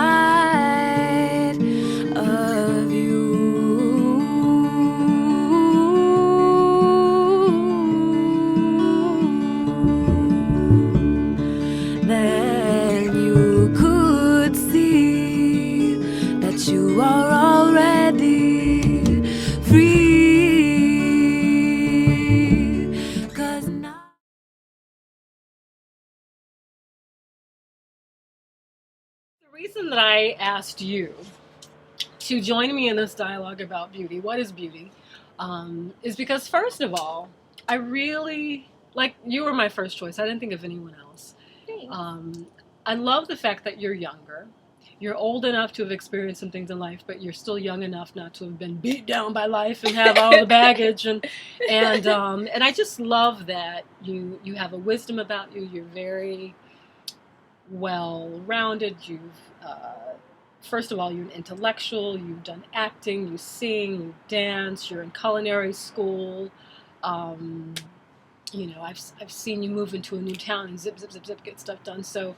inside of you. Then you could see that you are already free. 'Cause now The reason that I asked you to join me in this dialogue about beauty, what is beauty, is because, first of all, I really, like, you were my first choice. I didn't think of anyone else. I love the fact that you're younger. You're old enough to have experienced some things in life, but you're still young enough not to have been beat down by life and have all the baggage. And I just love that you have a wisdom about you. You're very well-rounded. First of all, you're an intellectual. You've done acting. You sing. You dance. You're in culinary school. I've seen you move into a new town and zip, zip, zip, zip, get stuff done. So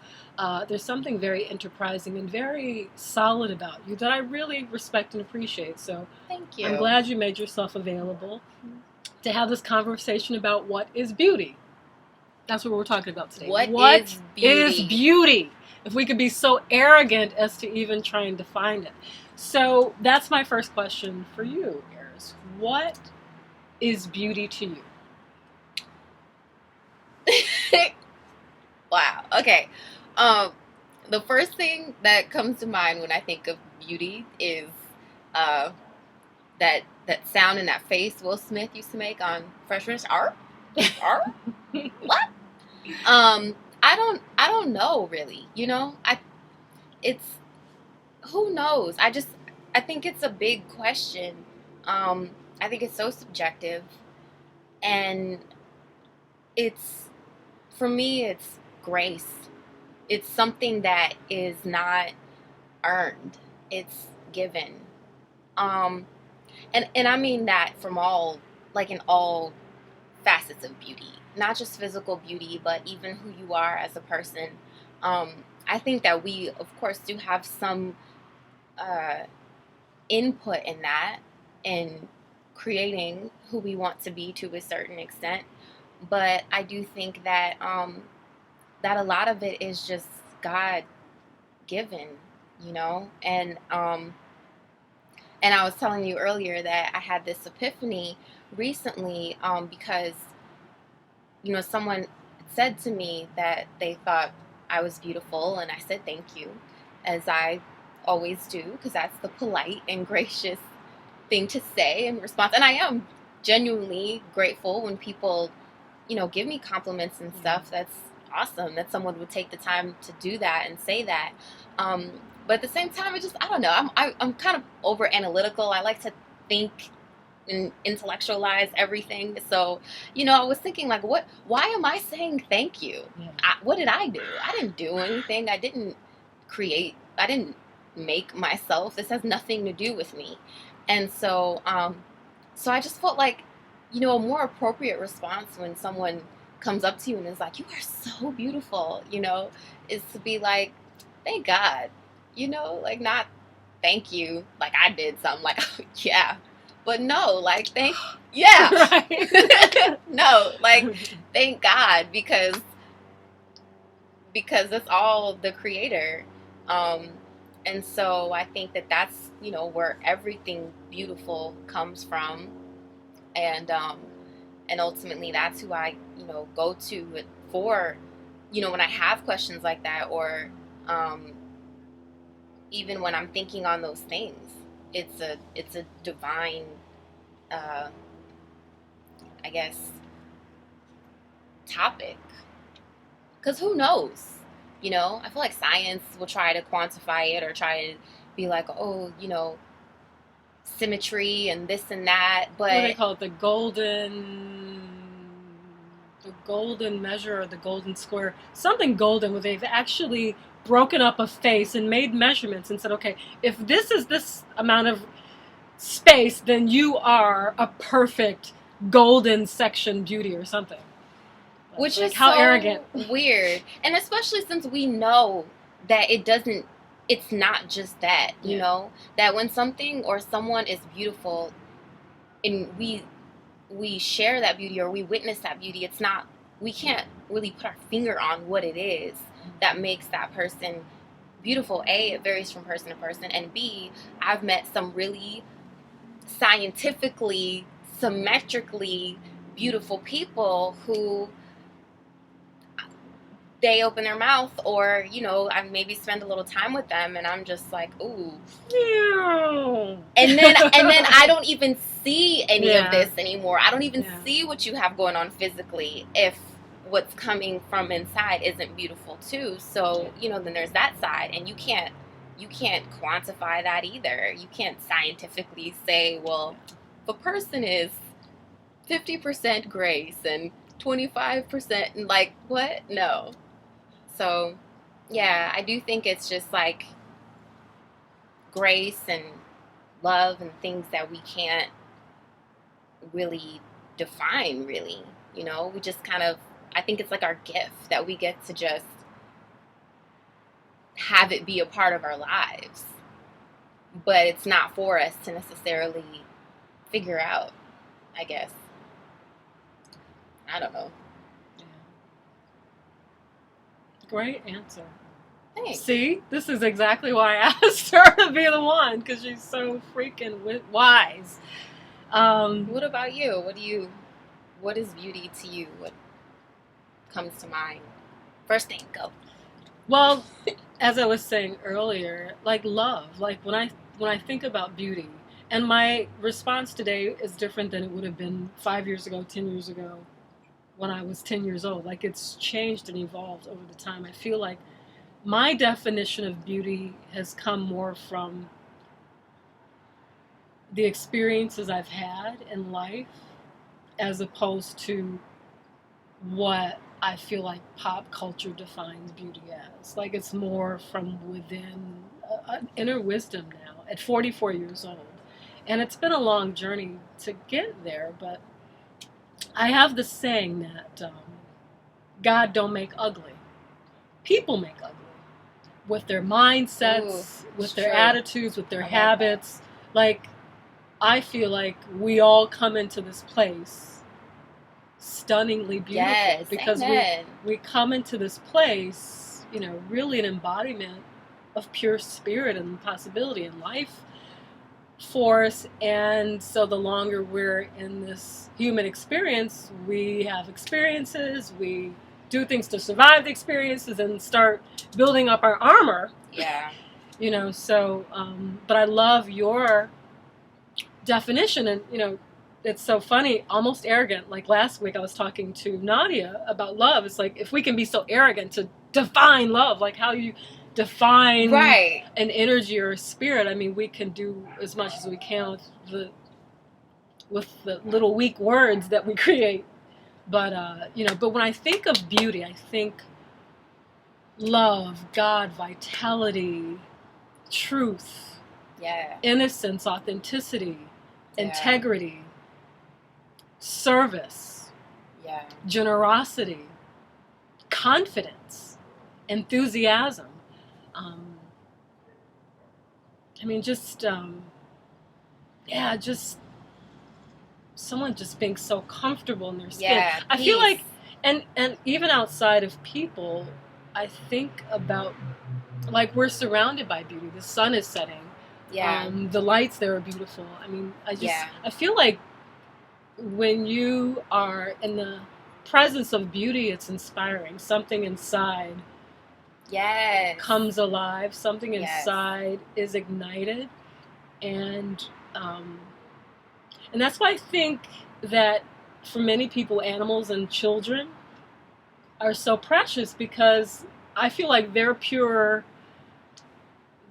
there's something very enterprising and very solid about you that I really respect and appreciate. So thank you. I'm glad you made yourself available to have this conversation about what is beauty. That's what we're talking about today. What is beauty? Beauty? If we could be so arrogant as to even try and define it. So that's my first question for you, Aris. What is beauty to you? Wow. Okay. The first thing that comes to mind when I think of beauty is that sound and that face Will Smith used to make on Fresh Prince. What? I don't know really. Who knows? I think it's a big question. I think it's so subjective, and for me, it's grace. It's something that is not earned. It's given. And I mean that from in all facets of beauty, not just physical beauty, but even who you are as a person. I think that we, of course, do have some input in that, in creating who we want to be to a certain extent. But I do think that that a lot of it is just God given, and I was telling you earlier that I had this epiphany recently because someone said to me that they thought I was beautiful, and I said thank you, as I always do, because that's the polite and gracious thing to say in response. And I am genuinely grateful when people give me compliments and stuff. That's awesome that someone would take the time to do that and say that. But at the same time, I don't know. I'm kind of over analytical. I like to think and intellectualize everything. So, I was thinking why am I saying thank you? Yeah. What did I do? I didn't do anything. I didn't make myself. This has nothing to do with me. And so I just felt like, a more appropriate response when someone comes up to you and is like, you are so beautiful, is to be like, thank God, not thank you, like I did something, like, yeah, but no, like, yeah, right. No, like, thank God, because it's all the Creator. And so I think that that's, where everything beautiful comes from. And ultimately that's who I, go to for, when I have questions like that, or even when I'm thinking on those things. It's a divine, I guess, topic. Because who knows? I feel like science will try to quantify it or try to be like, oh, symmetry and this and that, but what do they call it? The golden measure, or the golden square, something golden, where they've actually broken up a face and made measurements and said, okay, if this is this amount of space, then you are a perfect golden section beauty or something. Which like, is how so arrogant. Weird. And especially since we know that it doesn't it's not just that, you know, that when something or someone is beautiful and we share that beauty or we witness that beauty, it's not, we can't really put our finger on what it is that makes that person beautiful. A, it varies from person to person, and B, I've met some really scientifically, symmetrically beautiful people who they open their mouth, or, you know, I maybe spend a little time with them and I'm just like, ooh. Ew. And then I don't even see any of this anymore. I don't even Yeah. see what you have going on physically if what's coming from inside isn't beautiful too. So, you know, then there's that side, and you can't quantify that either. You can't scientifically say, well, if a person is 50% grace and 25%, and like, what? No. So, yeah, I do think it's just like grace and love and things that we can't really define, really. You know, we just kind of, I think it's like our gift that we get to just have it be a part of our lives. But it's not for us to necessarily figure out, I guess. I don't know. Yeah. Great answer. Thanks. See, this is exactly why I asked her to be the one, because she's so freaking wise. What about you? What is beauty to you? What comes to mind? First thing, go. Well, as I was saying earlier, like love, like when I think about beauty, and my response today is different than it would have been 5 years ago, 10 years ago, when I was 10 years old. Like, it's changed and evolved over the time. I feel like my definition of beauty has come more from the experiences I've had in life, as opposed to what I feel like pop culture defines beauty as. Like, it's more from within, an inner wisdom now at 44 years old. And it's been a long journey to get there, but I have this saying that God don't make ugly. People make ugly. With their mindsets, with their attitudes, with their habits. Like, I feel like we all come into this place stunningly beautiful. Yes, because we come into this place, you know, really an embodiment of pure spirit and possibility and life force. And so the longer we're in this human experience, we have experiences, we do things to survive the experiences and start building up our armor. Yeah. You know, so, but I love your definition, and, you know, it's so funny, almost arrogant. Like last week I was talking to Nadia about love. It's like, if we can be so arrogant to define love, like how you define an energy or a spirit, I mean, we can do as much as we can with the little weak words that we create. But, you know, but when I think of beauty, I think love, God, vitality, truth, innocence, authenticity, integrity, service, generosity, confidence, enthusiasm. I mean, just someone just being so comfortable in their skin. I feel like, and even outside of people, I think about, like, we're surrounded by beauty. The sun is setting. The lights there are beautiful. I mean, I feel like when you are in the presence of beauty, it's inspiring. Something inside comes alive. Something inside is ignited. And that's why I think that for many people, animals and children are so precious, because I feel like they're pure,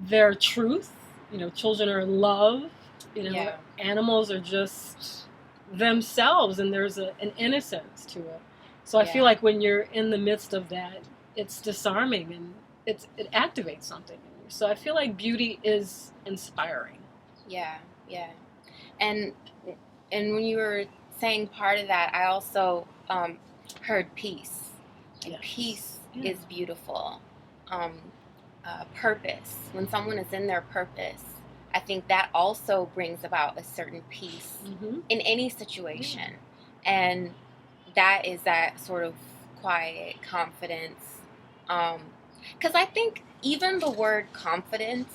their truth. You know, children are love. You know, animals are just themselves, and there's an innocence to it. So I feel like when you're in the midst of that, it's disarming, and it activates something in you. So I feel like beauty is inspiring. And when you were saying part of that, I also heard peace. And peace is beautiful. purpose, when someone is in their purpose, I think that also brings about a certain peace in any situation. And that is that sort of quiet confidence. Because I think even the word confidence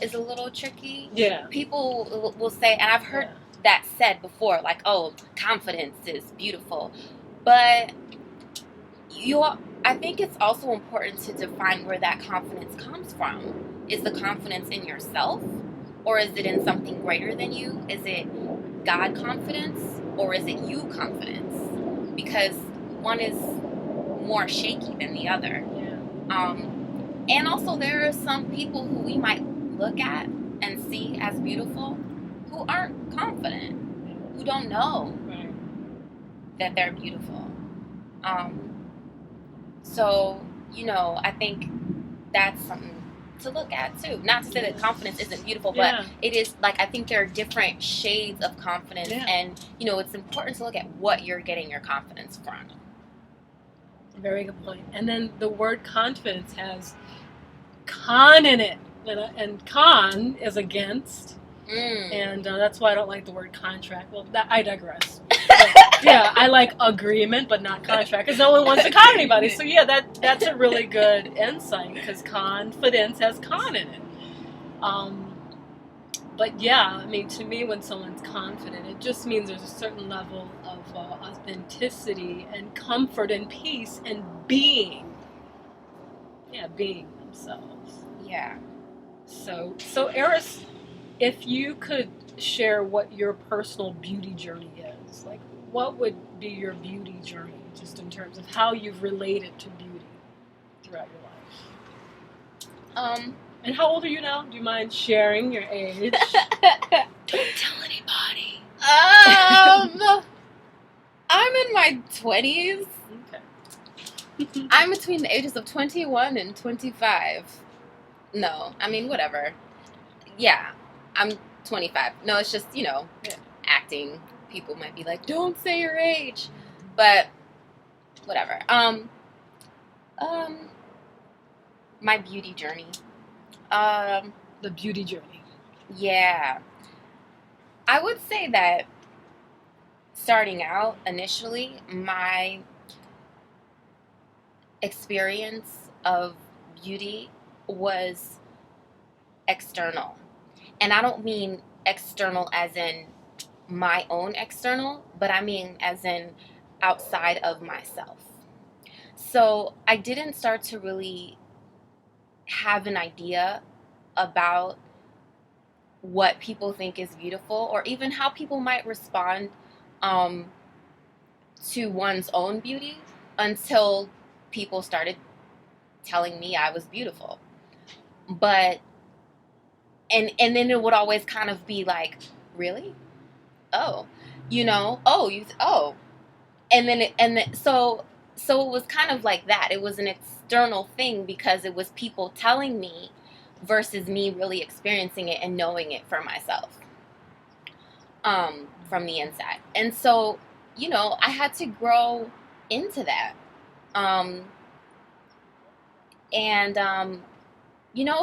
is a little tricky. Yeah. People will say, and I've heard that said before, like, oh, confidence is beautiful. But I think it's also important to define where that confidence comes from. Is the confidence in yourself? Or is it in something greater than you? Is it God confidence? Or is it you confidence? Because one is more shaky than the other. Yeah. And also there are some people who we might look at and see as beautiful who aren't confident, who don't know that they're beautiful. So, I think that's something to look at too. Not to say that confidence isn't beautiful, but it is, like, I think there are different shades of confidence, and it's important to look at what you're getting your confidence from. Very good point. And then the word confidence has con in it, and con is against, and that's why I don't like the word contract. Well, I digress. Yeah, I like agreement, but not contract, because no one wants to con anybody. So yeah, that's a really good insight, because confidence has con in it. But yeah, I mean, to me, when someone's confident, it just means there's a certain level of authenticity and comfort and peace and being themselves. Yeah. So Aris, if you could share what your personal beauty journey is, like, what would be your beauty journey, just in terms of how you've related to beauty throughout your life? And how old are you now? Do you mind sharing your age? Don't tell anybody. I'm in my 20s. Okay. I'm between the ages of 21 and 25. No, I mean, whatever. Yeah, I'm 25. No, it's just, acting. People might be like, don't say your age. But, whatever. My beauty journey. The beauty journey. Yeah. I would say that starting out initially, my experience of beauty was external. And I don't mean external as in my own external, but I mean as in outside of myself. So I didn't start to really have an idea about what people think is beautiful, or even how people might respond to one's own beauty, until people started telling me I was beautiful. But and then it would always kind of be like, really? Oh, and then so it was kind of like that. It was an external thing, because it was people telling me versus me really experiencing it and knowing it for myself, from the inside. And so, I had to grow into that.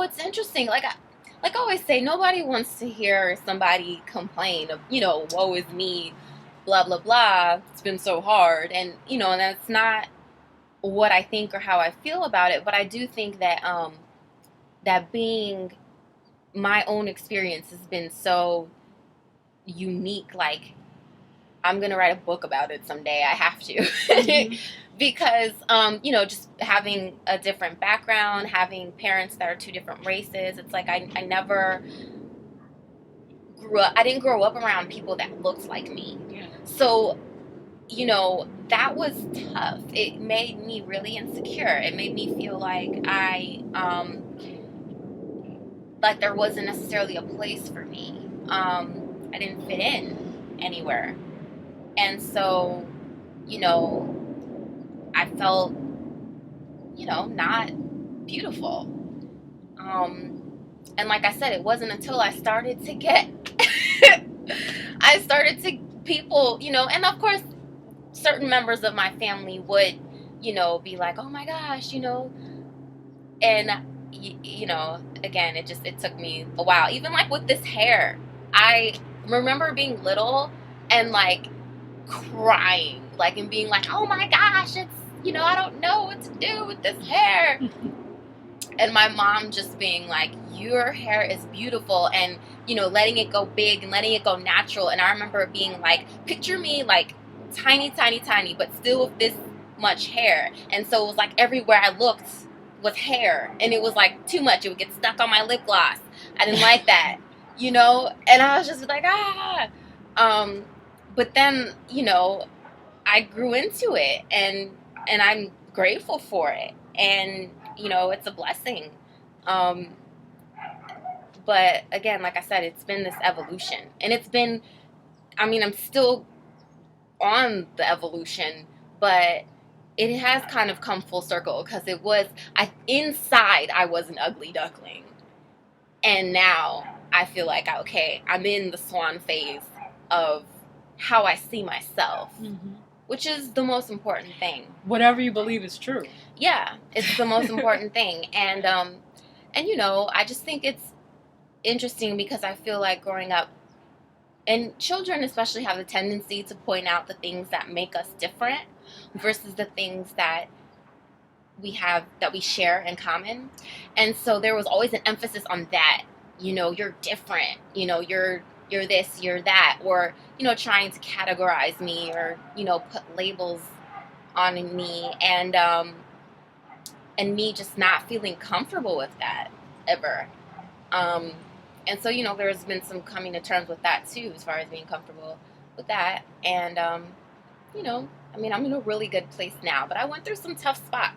It's interesting. Like I always say, nobody wants to hear somebody complain of, woe is me, blah, blah, blah. It's been so hard. And, and that's not what I think or how I feel about it. But I do think that, that being my own experience has been so unique. Like, I'm going to write a book about it someday. I have to. Mm-hmm. Because, just having a different background, having parents that are two different races, it's like I never I didn't grow up around people that looked like me. Yeah. So, that was tough. It made me really insecure. It made me feel like like there wasn't necessarily a place for me. I didn't fit in anywhere. And so, I felt, not beautiful. And like I said, it wasn't until I started to get, people, and of course, certain members of my family would, be like, oh my gosh, and, again, it took me a while. Even like with this hair, I remember being little and like crying, like, and being like, oh my gosh, it's, I don't know what to do with this hair. And my mom just being like, your hair is beautiful, and, letting it go big and letting it go natural. And I remember being like, picture me like tiny, tiny, tiny, but still with this much hair. And so it was like everywhere I looked was hair, and it was like too much. It would get stuck on my lip gloss. I didn't like that, and I was just like, ah. But then, I grew into it, and I'm grateful for it. And, it's a blessing. But again, like I said, it's been this evolution, and I'm still on the evolution, but it has kind of come full circle, because inside I was an ugly duckling, and now I feel like, okay, I'm in the swan phase of how I see myself, which is the most important thing. Whatever you believe is true. Yeah, it's the most important thing. And I just think it's interesting, because I feel like growing up, and children especially have the tendency to point out the things that make us different versus the things that we share in common. And so there was always an emphasis on that. You're different. You're this, you're that, or trying to categorize me, or put labels on me, and me just not feeling comfortable with that ever. And so, there's been some coming to terms with that too, as far as being comfortable with that. And, I'm in a really good place now, but I went through some tough spots,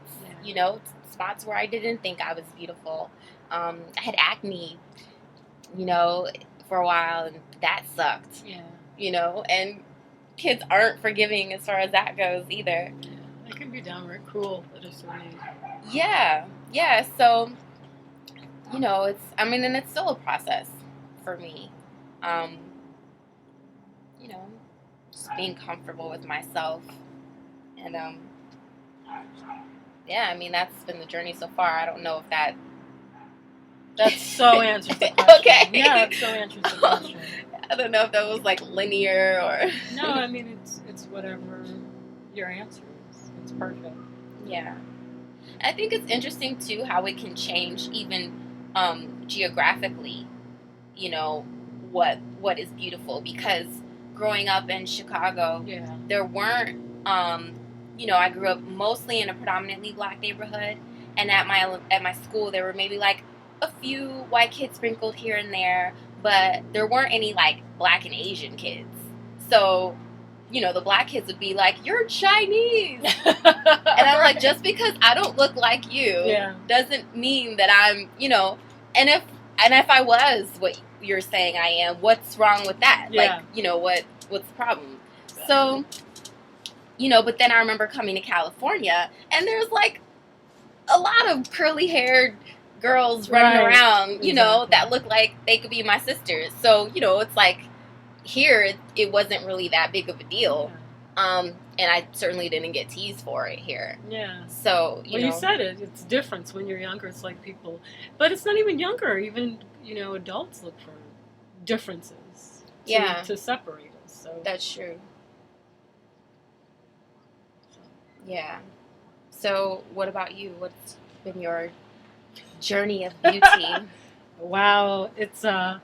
spots where I didn't think I was beautiful. I had acne, for a while, and that sucked. Yeah. And kids aren't forgiving as far as that goes either. Yeah, they can be downright cruel at a certain age. Yeah. So, and it's still a process for me. Just being comfortable with myself. And, that's been the journey so far. I don't know if that... That's so answers the question. Okay. Yeah, that so answers the question. I don't know if that was like linear or... No, it's whatever your answer is. It's perfect. Yeah. I think it's interesting too how it can change even geographically, what is beautiful, because growing up in Chicago, there weren't I grew up mostly in a predominantly black neighborhood, and at my school there were maybe like a few white kids sprinkled here and there, but there weren't any like black and Asian kids. So, the black kids would be like, "You're Chinese," and I'm like, just because I don't look like you doesn't mean that I'm, and if I was what you're saying I am, what's wrong with that? Yeah. Like, what's the problem? So, but then I remember coming to California, and there's like a lot of curly haired girls running around, that look like they could be my sisters. So, it's like here it wasn't really that big of a deal. And I certainly didn't get teased for it here. Yeah. So, you said it. It's different when you're younger. It's like people, but it's not even younger. Even, adults look for differences to separate us. So that's true. Yeah. So what about you? What's been your journey of beauty? Wow. It's, I'm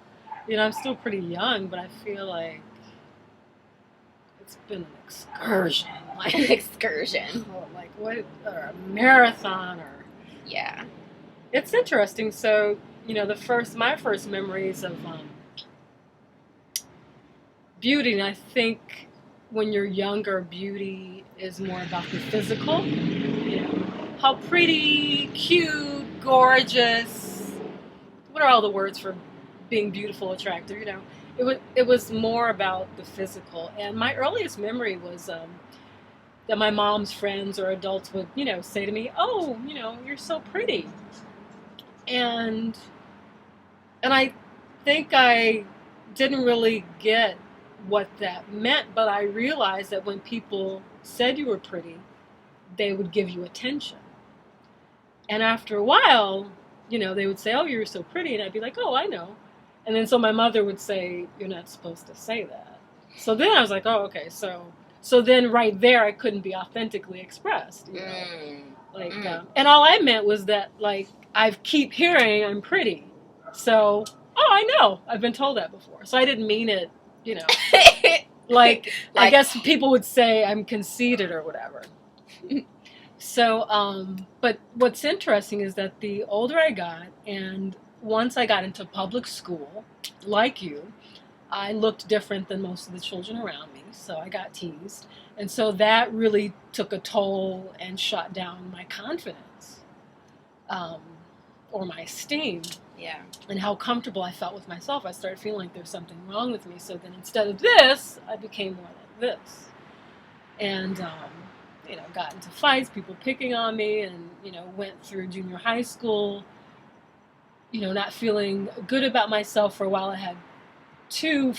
still pretty young, but I feel like it's been an excursion. Like an excursion. Like what? Or a marathon, or... Yeah. It's interesting. So, my first memories of beauty, and I think when you're younger, beauty is more about the physical. How pretty, cute, gorgeous. What are all the words for being beautiful, attractive? It was more about the physical. And my earliest memory was that my mom's friends or adults would, say to me, "Oh, you're so pretty." And I think I didn't really get what that meant, but I realized that when people said you were pretty, they would give you attention. And after a while, they would say, "Oh, you're so pretty," and I'd be like, "Oh, I know." And then so my mother would say, "You're not supposed to say that." So then I was like, "Oh, okay." So then right there, I couldn't be authentically expressed. And all I meant was that like I keep hearing I'm pretty. So, oh, I know. I've been told that before. So I didn't mean it, like I guess people would say I'm conceited or whatever. So, but what's interesting is that the older I got, and once I got into public school, like you, I looked different than most of the children around me. So I got teased. And so that really took a toll and shot down my confidence, or my esteem. Yeah. And how comfortable I felt with myself. I started feeling like there's something wrong with me. So then instead of this, I became more like this. And, got into fights, people picking on me, and, went through junior high school, not feeling good about myself for a while. I had two,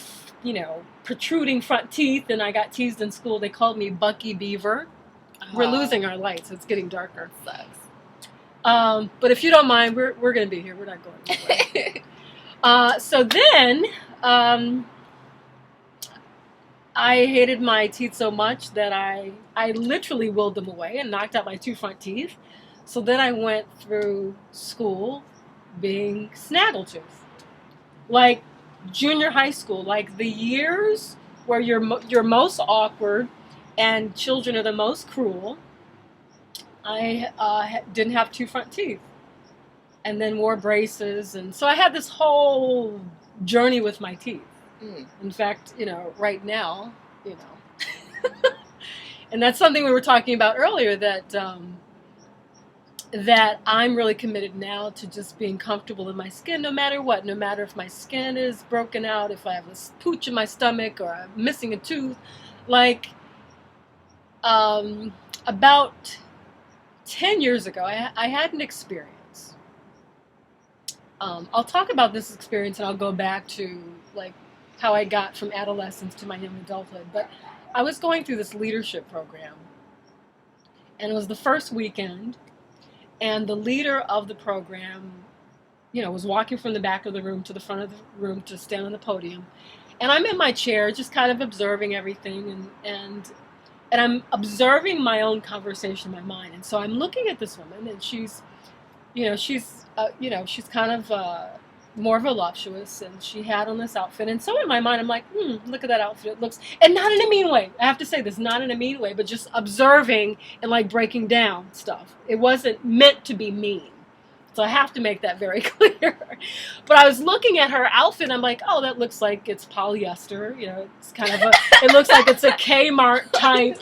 protruding front teeth, and I got teased in school. They called me Bucky Beaver. We're losing our lights. It's getting darker. Sucks. But if you don't mind, we're going to be here. We're not going anywhere. So then, I hated my teeth so much that I literally willed them away and knocked out my two front teeth. So then I went through school being snaggletooth. Like junior high school, like the years where you're most awkward and children are the most cruel. I didn't have two front teeth, and then wore braces, and so I had this whole journey with my teeth. In fact, right now, and that's something we were talking about earlier, that that I'm really committed now to just being comfortable in my skin, no matter what. No matter if my skin is broken out, if I have a pooch in my stomach, or I'm missing a tooth. Like, about 10 years ago, I had an experience. I'll talk about this experience, and I'll go back to like how I got from adolescence to my young adulthood. But I was going through this leadership program, and it was the first weekend, and the leader of the program, was walking from the back of the room to the front of the room to stand on the podium, and I'm in my chair just kind of observing everything, and I'm observing my own conversation in my mind. And so I'm looking at this woman, and she's kind of more voluptuous, and she had on this outfit. And so in my mind, I'm like, look at that outfit. It looks, and not in a mean way. I have to say this, not in a mean way, but just observing and like breaking down stuff. It wasn't meant to be mean. So I have to make that very clear. But I was looking at her outfit, and I'm like, oh, that looks like it's polyester. It's kind of it looks like it's a Kmart type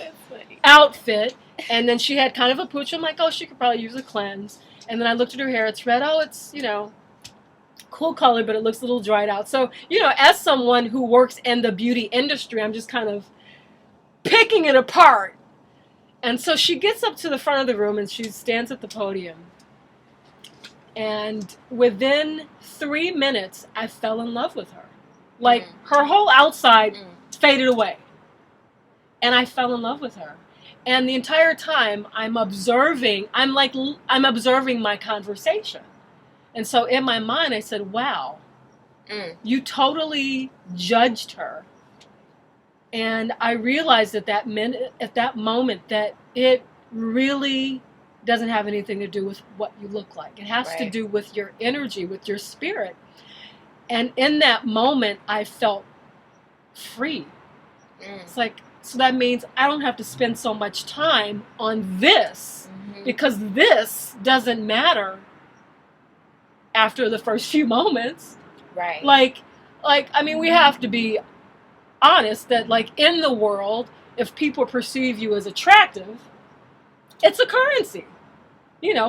outfit. And then she had kind of a pooch. I'm like, oh, she could probably use a cleanse. And then I looked at her hair. It's red. Oh, it's, cool color, but it looks a little dried out. So, as someone who works in the beauty industry, I'm just kind of picking it apart. And so she gets up to the front of the room, and she stands at the podium. And within 3 minutes, I fell in love with her. Like, her whole outside faded away. And I fell in love with her. And the entire time, I'm observing my conversation. And so in my mind, I said, wow, you totally judged her. And I realized at that moment, that it really doesn't have anything to do with what you look like. It has to do with your energy, with your spirit. And in that moment, I felt free. It's like, so that means I don't have to spend so much time on this, because this doesn't matter after the first few moments. Right. Like, I mean, we have to be honest that, like, in the world, if people perceive you as attractive, it's a currency.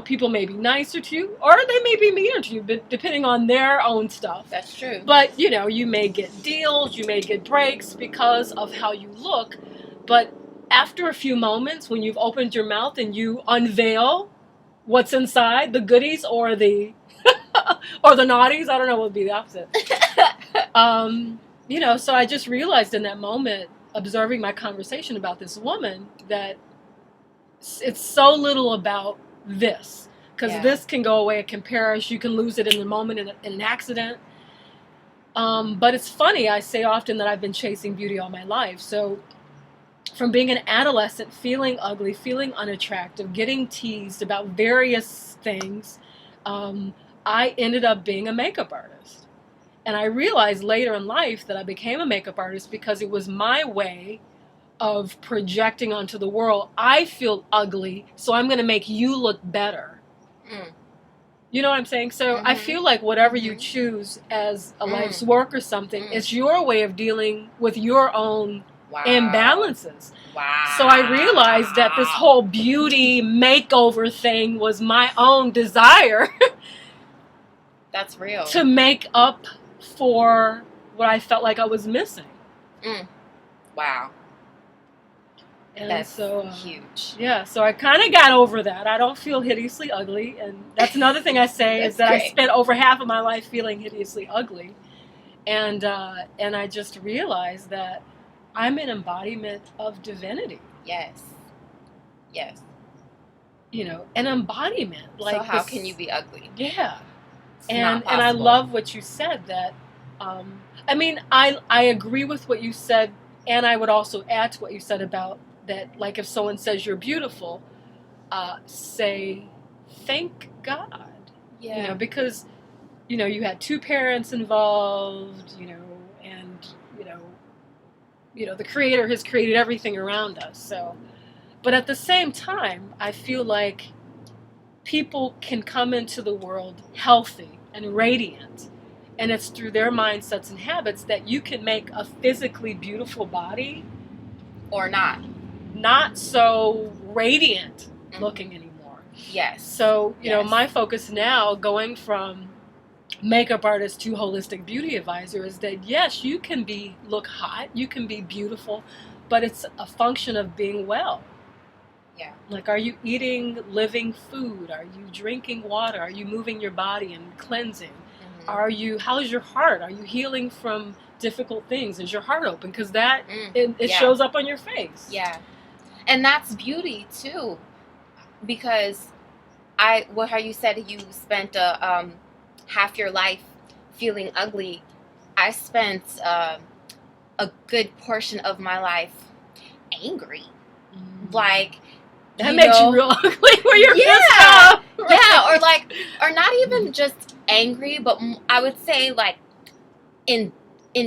People may be nicer to you, or they may be meaner to you, but depending on their own stuff. That's true. But, you may get deals, you may get breaks because of how you look. But after a few moments, when you've opened your mouth and you unveil what's inside, the goodies or the or the naughties, I don't know what would be the opposite. So I just realized in that moment, observing my conversation about this woman, that it's so little about this. because Yeah. this can go away, it can perish, you can lose it in the moment in an accident. But it's funny, I say often that I've been chasing beauty all my life. So from being an adolescent, feeling ugly, feeling unattractive, getting teased about various things, I ended up being a makeup artist. And I realized later in life that I became a makeup artist because it was my way of projecting onto the world, I feel ugly, so I'm going to make you look better. Mm. You know what I'm saying? So I feel like whatever you choose as a life's work or something, it's your way of dealing with your own imbalances. Wow. So I realized that this whole beauty makeover thing was my own desire That's real. to make up for what I felt like I was missing. Wow. And that's so huge. Yeah, so I kind of got over that. I don't feel hideously ugly, and that's another thing I say is that great. I spent over half of my life feeling hideously ugly, and I just realized that I'm an embodiment of divinity. Yes. You know, an embodiment. Like, so how can you be ugly? Yeah, It's and not I possible. love what you said. That I mean, I agree with what you said, and I would also add to what you said about that. Like, if someone says you're beautiful, say thank God. Yeah. You know, because you know you had two parents involved. You know, and you know the Creator has created everything around us. So, but at the same time, I feel like people can come into the world healthy and radiant. And it's through their mindsets and habits that you can make a physically beautiful body Or not. not so radiant looking anymore. Yes. So, you know, my focus now going from makeup artist to holistic beauty advisor is that yes, you can look hot, you can be beautiful, but it's a function of being well. Yeah. Like, are you eating living food? Are you drinking water? Are you moving your body and cleansing? How's your heart? Are you healing from difficult things? Is your heart open? Because that, it shows up on your face. Yeah. And that's beauty too. Because how you said you spent half your life feeling ugly. I spent a good portion of my life angry. Like, that makes you real ugly where you're pissed off. Yeah, or not even just angry, but I would say like in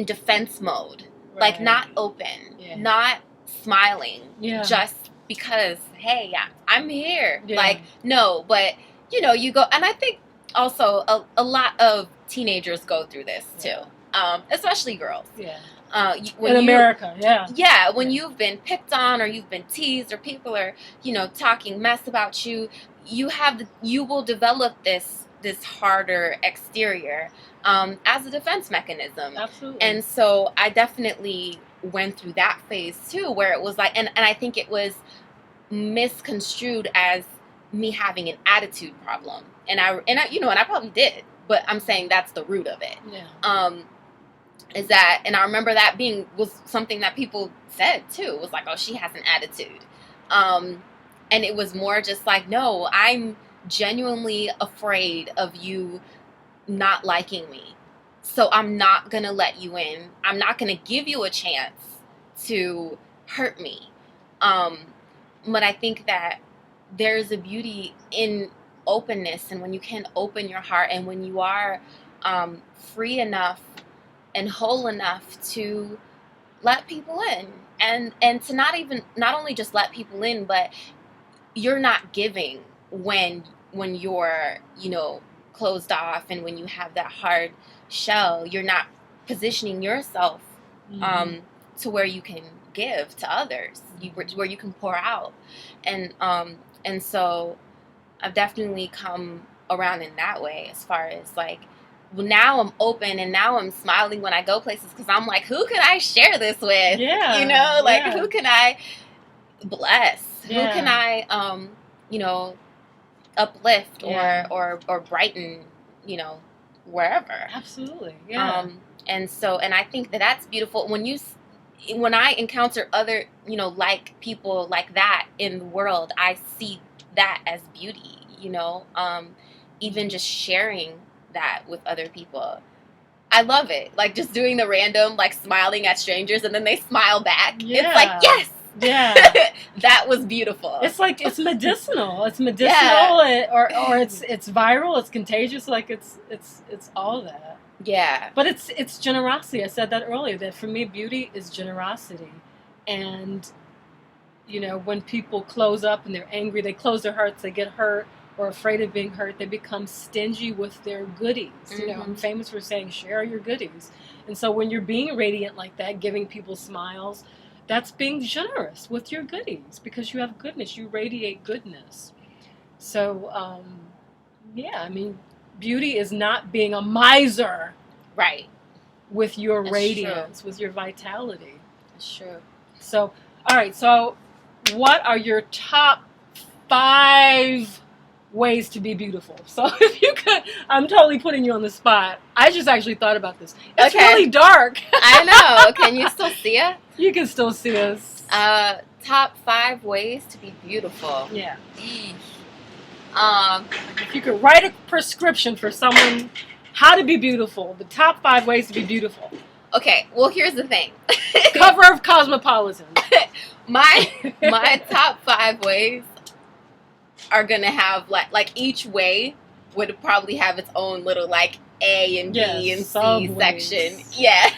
defense mode, like not open, not smiling, just because hey, I'm here. Like, no, but you know, you go, and I think also a lot of teenagers go through this too, especially girls. In America, when you've been picked on or you've been teased or people are, you know, talking mess about you, you will develop this harder exterior as a defense mechanism. Absolutely. And so I definitely went through that phase too, where it was like, and I think it was misconstrued as me having an attitude problem, and I you know, and I probably did, but I'm saying that's the root of it. Is that, and I remember that was something that people said too. It was like, oh, she has an attitude. And it was more just like, no, I'm genuinely afraid of you not liking me. So I'm not going to let you in. I'm not going to give you a chance to hurt me. But I think that there's a beauty in openness, and when you can open your heart, and when you are free enough and whole enough to let people in, and to not only just let people in, but you're not giving when you're, you know, closed off, and when you have that hard shell, you're not positioning yourself to where you can give to others, where you can pour out, and so I've definitely come around in that way, as far as like, now I'm open, and now I'm smiling when I go places, because I'm like, who can I share this with? You know, like, who can I bless? Who can I, you know, uplift or brighten, you know, wherever. Absolutely. And so, and I think that's beautiful when I encounter other, you know, like people like that in the world, I see that as beauty. you know, even just sharing that with other people. I love it. Like, just doing the random, like, smiling at strangers, and then they smile back. Yeah. It's like, yes! Yeah. That was beautiful. It's like, it's medicinal. It's medicinal, or it's viral, it's contagious, like, it's all that. Yeah. But it's generosity. I said that earlier, that for me, beauty is generosity. And, you know, when people close up and they're angry, they close their hearts, they get hurt or afraid of being hurt, they become stingy with their goodies. You know, I'm famous for saying, share your goodies. And so when you're being radiant like that, giving people smiles, that's being generous with your goodies, because you have goodness, you radiate goodness. So, yeah, I mean, beauty is not being a miser. Right. With your That's radiance, true. with your vitality. That's true. So, all right, so what are your top 5 ways to be beautiful? So if you could, I'm totally putting you on the spot. I just actually thought about this. It's really dark. I know. Can you still see it? You can still see us. Top 5 ways to be beautiful. Yeah. If If you could write a prescription for someone, how to be beautiful, the top 5 ways to be beautiful. Okay, well, here's the thing. Cover of Cosmopolitan. My top 5 ways are gonna have like each way would probably have its own little like A and B and C subways. section. Yeah.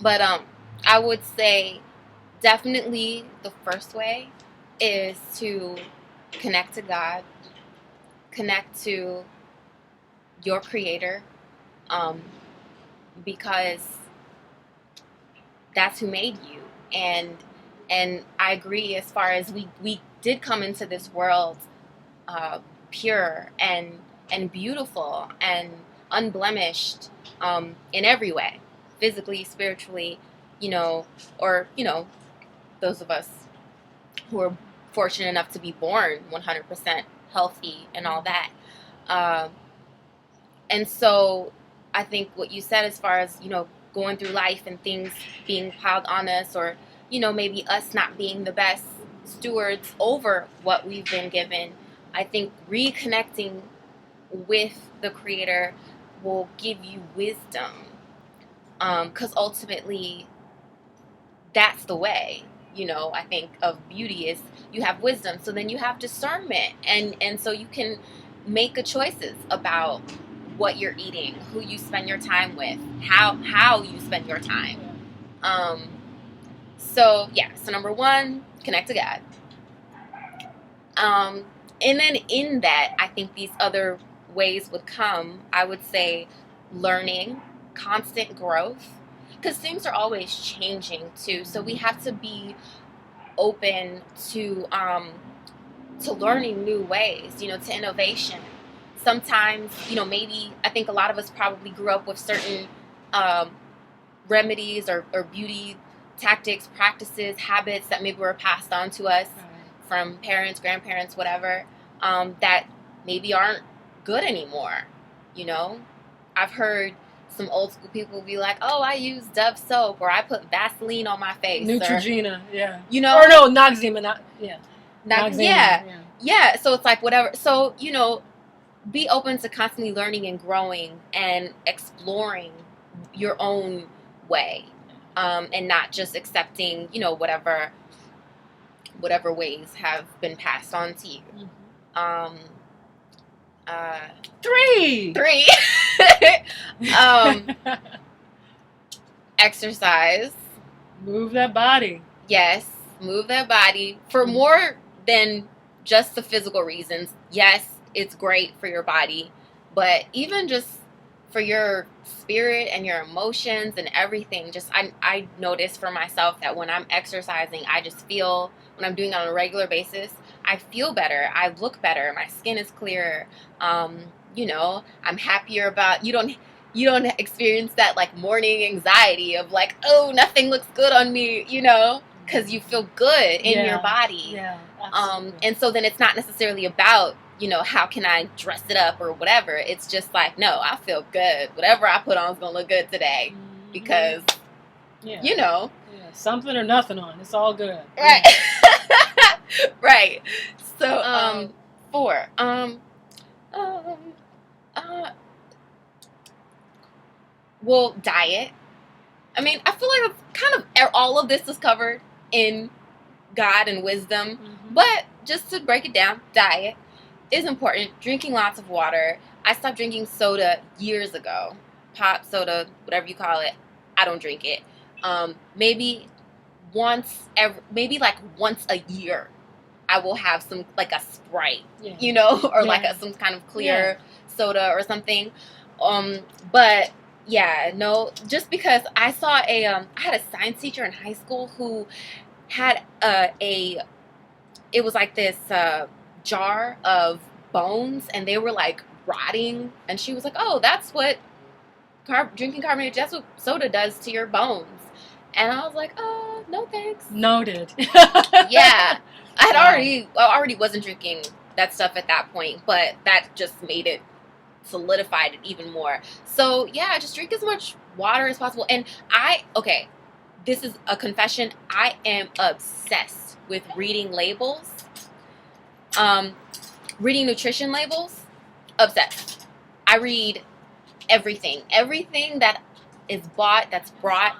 But I would say definitely the first way is to connect to God, connect to your creator, because that's who made you. And I agree, as far as we did come into this world pure and beautiful and unblemished in every way, physically, spiritually, or those of us who are fortunate enough to be born 100% healthy and all that. And so I think what you said, as far as, going through life and things being piled on us, or, maybe us not being the best stewards over what we've been given, I think reconnecting with the Creator will give you wisdom. Because ultimately, that's the way, I think, of beauty is you have wisdom. So then you have discernment. And so you can make good choices about what you're eating, who you spend your time with, how you spend your time. So number 1, connect to God. And then in that, I think these other ways would come. I would say learning, constant growth, because things are always changing too. So we have to be open to learning new ways, to innovation. Sometimes, maybe I think a lot of us probably grew up with certain remedies or beauty tactics, practices, habits that maybe were passed on to us from parents, grandparents, whatever, that maybe aren't good anymore. I've heard some old school people be like, "Oh, I use Dove soap," or "I put Vaseline on my face." Neutrogena, or or no, Noxzema, Noxzema, yeah. So it's like whatever. So be open to constantly learning and growing and exploring your own way, and not just accepting, whatever ways have been passed on to you. 3. Exercise. Move that body. Yes, move that body for more than just the physical reasons. Yes, it's great for your body, but even just for your spirit and your emotions and everything. Just I notice for myself that when I'm exercising, I just feel, when I'm doing it on a regular basis, I feel better. I look better. My skin is clearer. I'm happier about, you don't experience that like morning anxiety of like, oh, nothing looks good on me, because you feel good in your body. Yeah. And so then it's not necessarily about, how can I dress it up or whatever. It's just like, no, I feel good. Whatever I put on is going to look good today, because, something or nothing on. It's all good. Right. Right. So, 4. Um, uh, well, diet. I mean, I feel like it's kind of all of this is covered in God and wisdom. Mm-hmm. But just to break it down, diet is important. Drinking lots of water. I stopped drinking soda years ago. Pop, soda, whatever you call it. I don't drink it. Maybe like once a year, I will have some, like a Sprite, or like some kind of clear soda or something. But yeah, no, just because I saw I had a science teacher in high school who had it was like this jar of bones, and they were like rotting, and she was like, "Oh, that's what drinking carbonated, that's what soda does to your bones." And I was like, "Oh, no thanks." Noted. Yeah, I already wasn't drinking that stuff at that point, but that just solidified it even more. So yeah, just drink as much water as possible. And this is a confession. I am obsessed with reading labels, reading nutrition labels. Obsessed. I read everything that is that's brought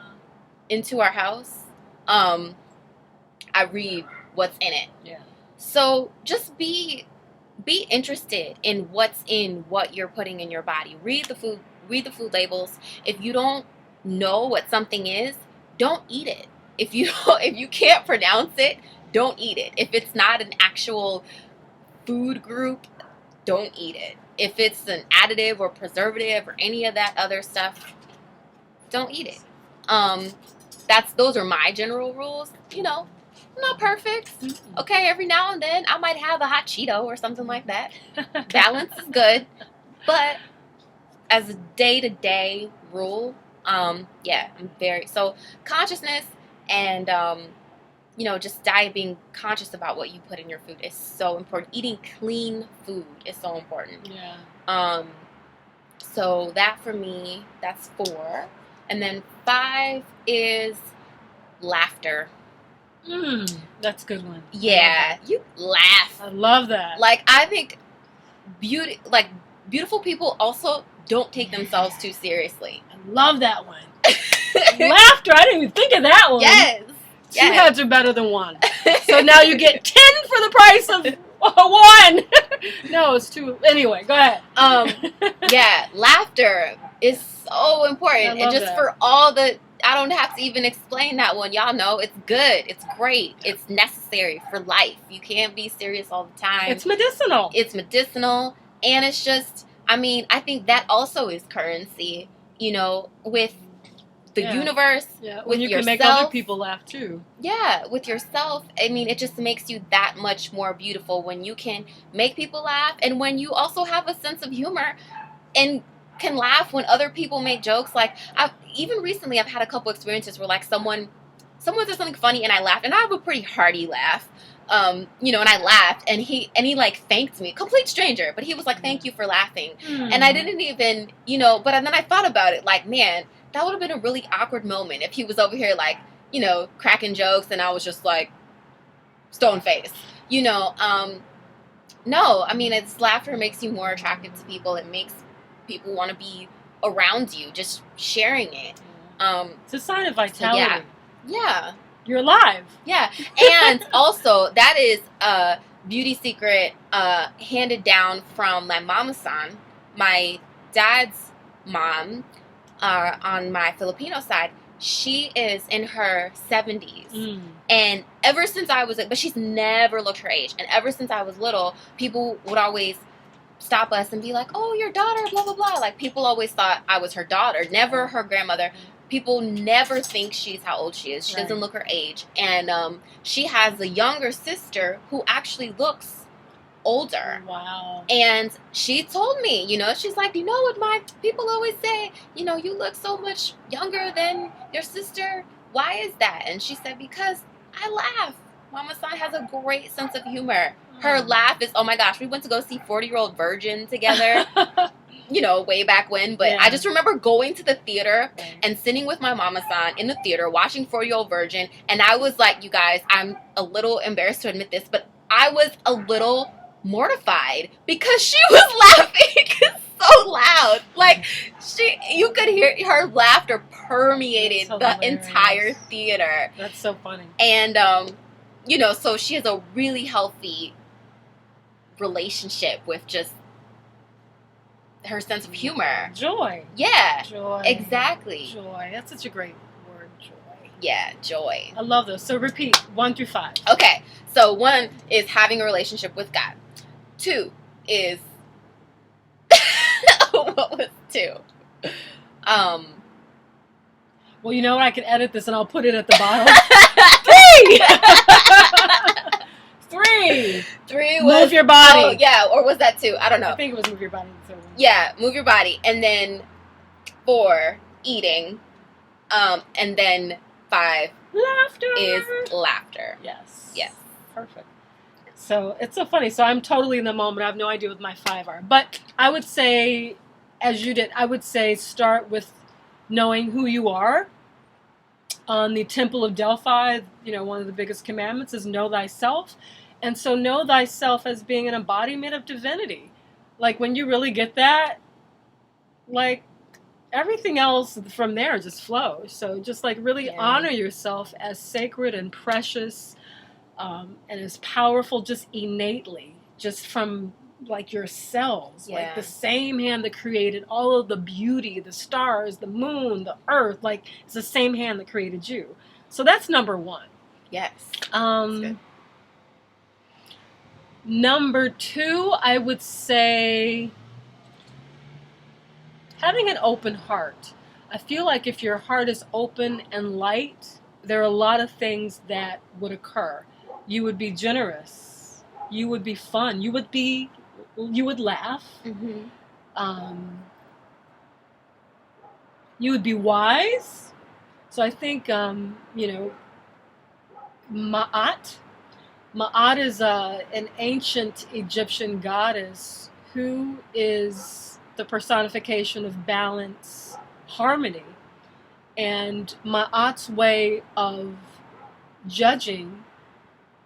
into our house. I read what's in it. Yeah. So just be interested in what's in what you're putting in your body. Read the food labels. If you don't know what something is, don't eat it. If you can't pronounce it, don't eat it. If it's not an actual food group, don't eat it. If it's an additive or preservative or any of that other stuff, don't eat it. Those are my general rules. I'm not perfect. Okay, every now and then I might have a hot Cheeto or something like that. Balance is good. But as a day-to-day rule, I'm very consciousness and just diet, being conscious about what you put in your food is so important. Eating clean food is so important. Yeah. So that for me, that's 4. And then 5 is laughter. That's a good one. Yeah, you laugh. I love that. Like, I think beautiful people also don't take themselves too seriously. I love that one. Laughter. I didn't even think of that one. Yes. 2 heads are better than 1. So now you get 10 for the price of 1. No, it's 2. Anyway, go ahead. Yeah, laughter is so important. And just for all I don't have to even explain that one. Y'all know it's good. It's great. It's necessary for life. You can't be serious all the time. It's medicinal. And it's just, I think that also is currency, with the universe, when you can make other people laugh too. Yeah, with yourself. It just makes you that much more beautiful when you can make people laugh, and when you also have a sense of humor and can laugh when other people make jokes. Like, even recently I've had a couple experiences where like someone said something funny and I laughed, and I have a pretty hearty laugh. And I laughed, and he like thanked me, complete stranger, but he was like, "Thank you for laughing." And I didn't even, but then I thought about it, like, man, that would have been a really awkward moment if he was over here like, cracking jokes and I was just like stone faced, No, it's laughter makes you more attractive to people. It makes people want to be around you, just sharing it. It's a sign of vitality. Yeah. You're alive. Yeah. And also, that is a beauty secret handed down from my mama-san, my dad's mom, on my Filipino side. She is in her 70s. And ever since but she's never looked her age. And ever since I was little, people would always stop us and be like, "Oh, your daughter, blah, blah, blah." Like, people always thought I was her daughter, never her grandmother. People never think she's how old she is. She doesn't look her age. And she has a younger sister who actually looks older. Wow. And she told me, she's like, "You know what my people always say? You look so much younger than your sister. Why is that?" And she said, "Because I laugh. Mama-san has a great sense of humor. Her laugh is, oh my gosh, we went to go see 40-Year-Old Virgin together, way back when. But I just remember going to the theater and sitting with my mama-san in the theater watching 40-Year-Old Virgin. And I was like, you guys, I'm a little embarrassed to admit this, but I was a little mortified because she was laughing so loud. Like, you could hear her laughter permeated That's the hilarious. entire theater. That's so funny. And, so she has a really healthy relationship with just her sense of humor. Joy. Yeah. Joy. Exactly. Joy. That's such a great word, joy. Yeah, joy. I love those. So repeat, 1 through 5. Okay, so 1 is having a relationship with God. 2 is what was 2? Well, you know what? I can edit this and I'll put it at the bottom. 3! 3 was move your body. Oh, yeah, or was that 2? I don't know. I think it was move your body. Yeah, move your body. And then 4, eating. And then 5 laughter is laughter. Yes. Yes. Perfect. So it's so funny. So I'm totally in the moment. I have no idea what my 5 are. But I would say, as you did, I would say start with knowing who you are. On the Temple of Delphi, one of the biggest commandments is know thyself. And so know thyself as being an embodiment of divinity. Like, when you really get that, like, everything else from there just flows. So just, like, really honor yourself as sacred and precious and as powerful just innately, just from, like, your cells. Yeah. Like, the same hand that created all of the beauty, the stars, the moon, the earth. Like, it's the same hand that created you. So that's number 1. Yes. That's good. Number 2, I would say having an open heart. I feel like if your heart is open and light, there are a lot of things that would occur. You would be generous. You would be fun. You would laugh. Mm-hmm. You would be wise. So I think, Ma'at. Ma'at is an ancient Egyptian goddess who is the personification of balance, harmony. And Ma'at's way of judging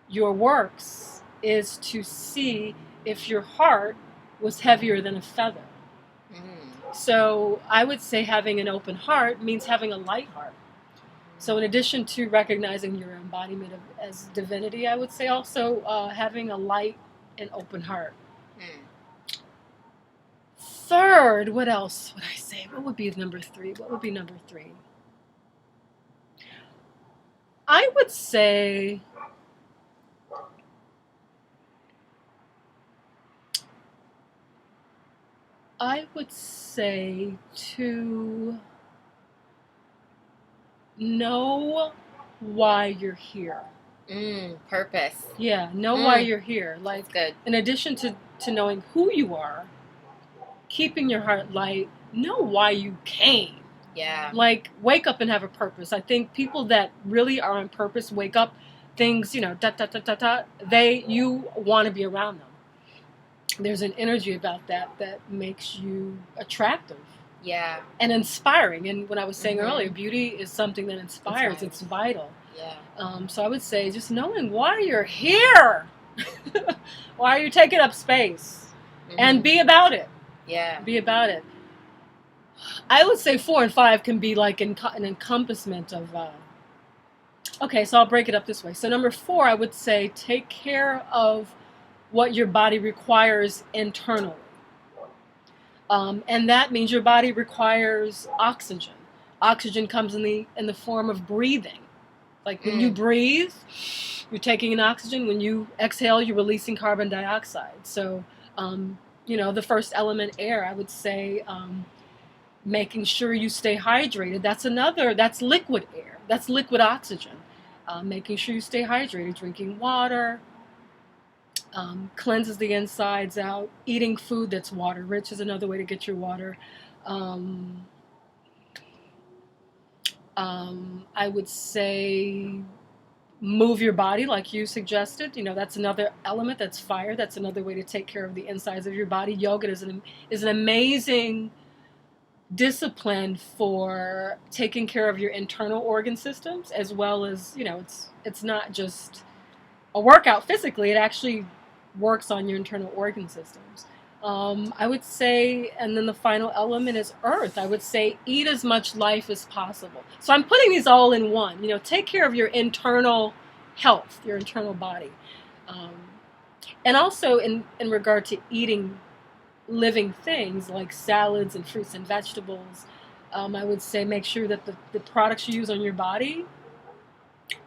your works is to see if your heart was heavier than a feather. Mm. So I would say having an open heart means having a light heart. So in addition to recognizing your embodiment as divinity, I would say also having a light and open heart. Mm. Third, what else would I say? What would be number 3? What would be number 3? I would say to know why you're here. Purpose. Yeah, know why you're here. Like, that's good. In addition to knowing who you are, keeping your heart light, know why you came. Yeah. Like, wake up and have a purpose. I think people that really are on purpose wake up, things, you want to be around them. There's an energy about that makes you attractive. Yeah. And inspiring. And when I was saying earlier, beauty is something that inspires. It's vital. Yeah. So I would say just knowing why you're here. Why are you taking up space? And be about it. Yeah. Be about it. I would say 4 and 5 can be like an encompassment of... Okay, so I'll break it up this way. So number 4, I would say take care of what your body requires internally. And that means your body requires oxygen. Oxygen comes in the form of breathing. Like when you breathe, you're taking in oxygen. When you exhale, you're releasing carbon dioxide. So, the first element, air, I would say making sure you stay hydrated. That's liquid air. That's liquid oxygen. Making sure you stay hydrated, drinking water, cleanses the insides out. Eating food that's water rich is another way to get your water. I would say move your body like you suggested. That's another element. That's fire. That's another way to take care of the insides of your body. Yoga is an amazing discipline for taking care of your internal organ systems, as well as, it's not just a workout physically. It actually works on your internal organ systems. I would say, and then the final element is earth. I would say eat as much life as possible. So I'm putting these all in one. You know, take care of your internal health, your internal body. And also in regard to eating living things like salads and fruits and vegetables, I would say make sure that the products you use on your body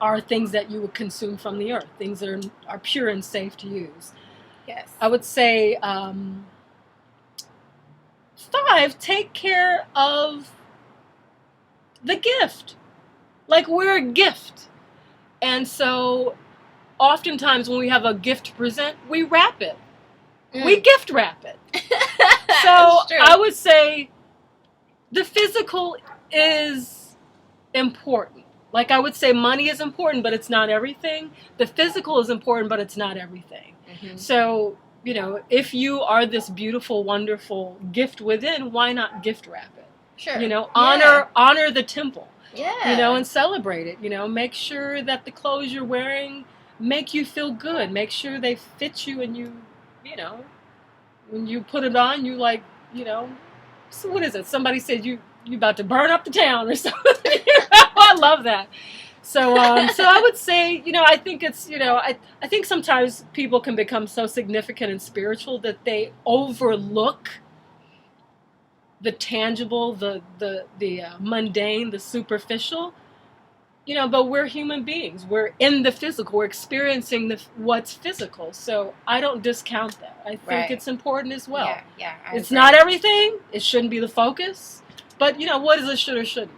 are things that you would consume from the earth, things that are pure and safe to use. Yes. I would say 5, take care of the gift. Like, we're a gift. And so oftentimes when we have a gift to present, we wrap it. We gift wrap it. So I would say the physical is important. Like, I would say money is important, but it's not everything. The physical is important, but it's not everything. Mm-hmm. So, you know, if you are this beautiful, wonderful gift within, why not gift wrap it? Sure. You know, honor the temple. Yeah. You know, and celebrate it. You know, make sure that the clothes you're wearing make you feel good. Make sure they fit you, and you know, when you put it on, you like, you know, so what is it? Somebody said you about to burn up the town or something. I love that. So so I would say, you know, I think it's, you know, I think sometimes people can become so significant and spiritual that they overlook the tangible, the mundane, the superficial. You know, but we're human beings. We're in the physical. We're experiencing what's physical. So I don't discount that. I think it's important as well. Yeah. It's not everything. It shouldn't be the focus. But, you know, what is a should or shouldn't?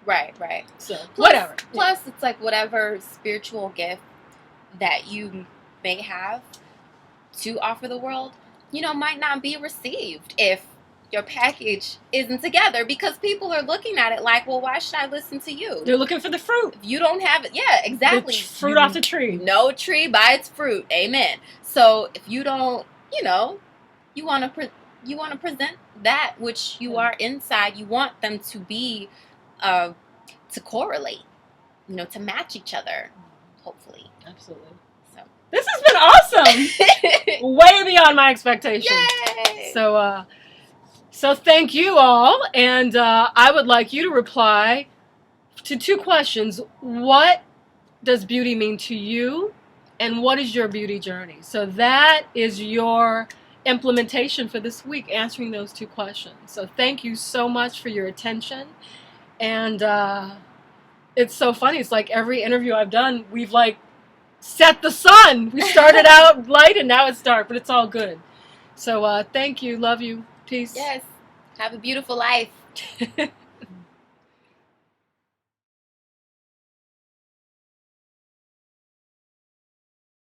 Right. So, whatever. Plus, it's like whatever spiritual gift that you may have to offer the world, you know, might not be received if your package isn't together, because people are looking at it like, well, why should I listen to you? They're looking for the fruit. If you don't have it. Yeah, exactly. The fruit off the tree. No tree by its fruit. Amen. So if you don't, you know, you want to present that which you are inside. You want them to be to correlate, you know, to match each other, hopefully. Absolutely. So this has been awesome. Way beyond my expectations. Yay! So thank you all, and I would like you to reply to 2 questions. What does beauty mean to you, and what is your beauty journey? So that is your implementation for this week, answering those 2 questions. So thank you so much for your attention, and it's so funny. It's like every interview I've done, we've like set the sun. We started out light, and now it's dark, but it's all good. So thank you. Love you. Peace. Yes. Have a beautiful life.